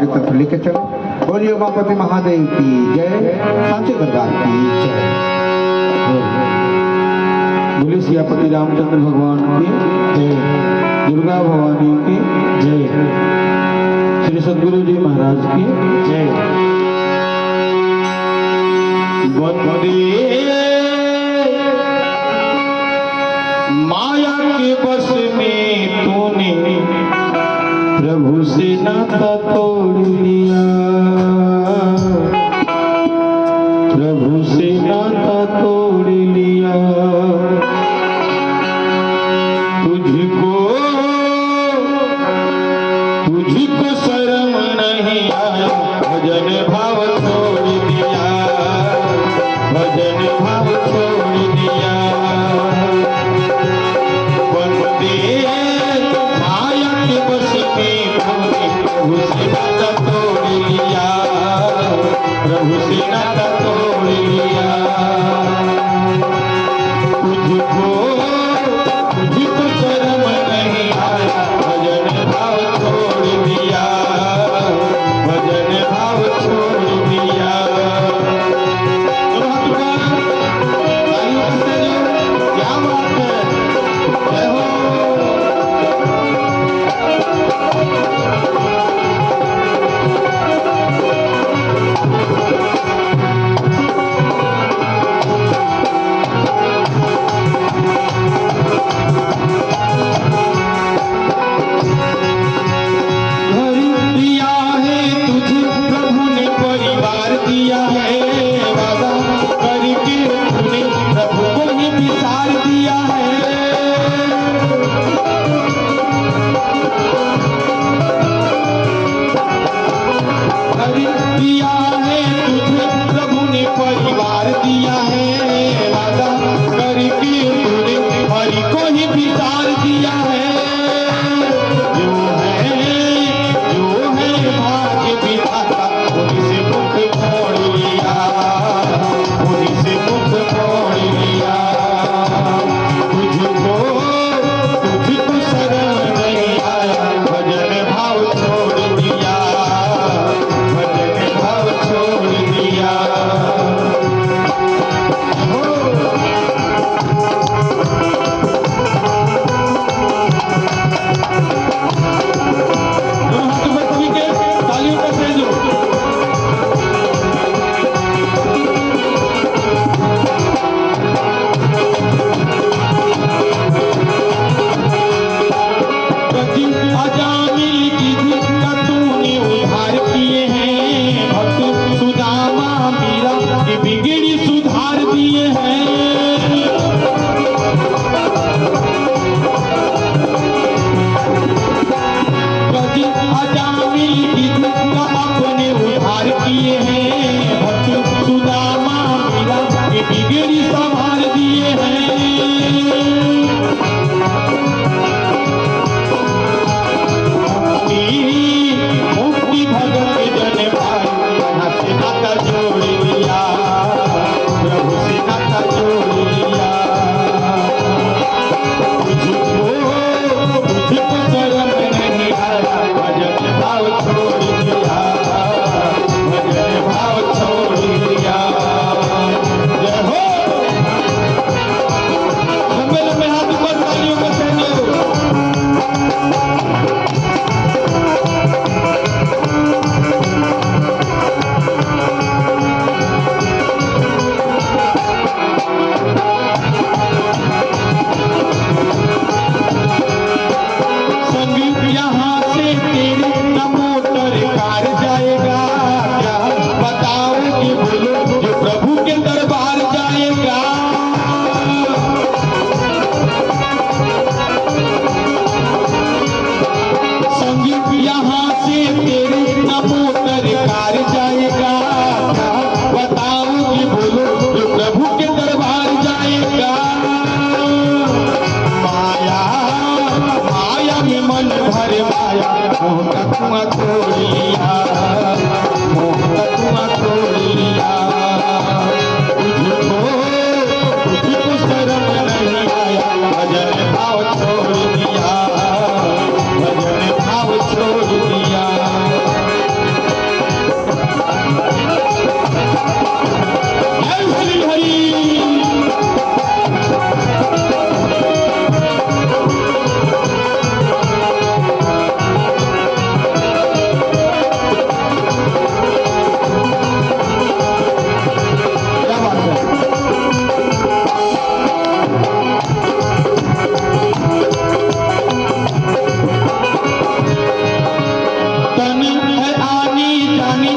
तंत्र लेके चलो। बोलिए उमापति महादेव की जय, सांचे दरबार की जय। बोलिए सियापति रामचंद्र भगवान की जय, दुर्गा भवानी की जय, श्री सद्गुरु जी महाराज की जय। वंदे माया के बस में तूने प्रभु से नाता तोड़ लिया, प्रभु से नाता तोड़ लिया। तुझको तुझको शर्म नहीं आया, भजन भाव छोड़ दिया, भजन भाव छोड़ दिया। वंदे माया के बस में प्रभु से नाता तोड़ लिया, प्रभु से नाता तोड़ लिया। तुझको तुझको शर्म नहीं आया, भजन भाव छोड़ दिया, भजन भाव छोड़ दिया। क्या बात है, जय हो।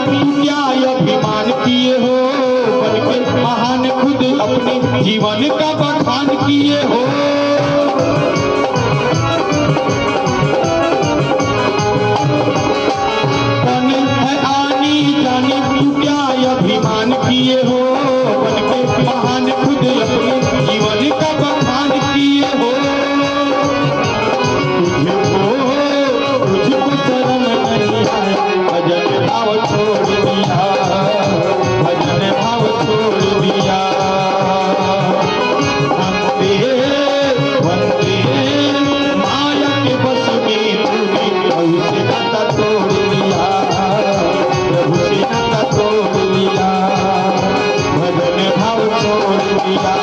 क्या अभिमान किए हो, बनके महान खुद अपने जीवन का बखान किए हो। कौन है आनी जानी क्या अभिमान किए हो, बनके महान खुद अपने जीवन का बखान किए हो। तुझको शरण नहीं आए, भजन भाव छोड़ दिया, भजन भाव छोड़ दिया। वंदे वंदे माया के बस में तूने प्रभु से नाता तोड़ दिया, प्रभु से नाता तोड़ दिया, भजन भाव छोड़ दिया।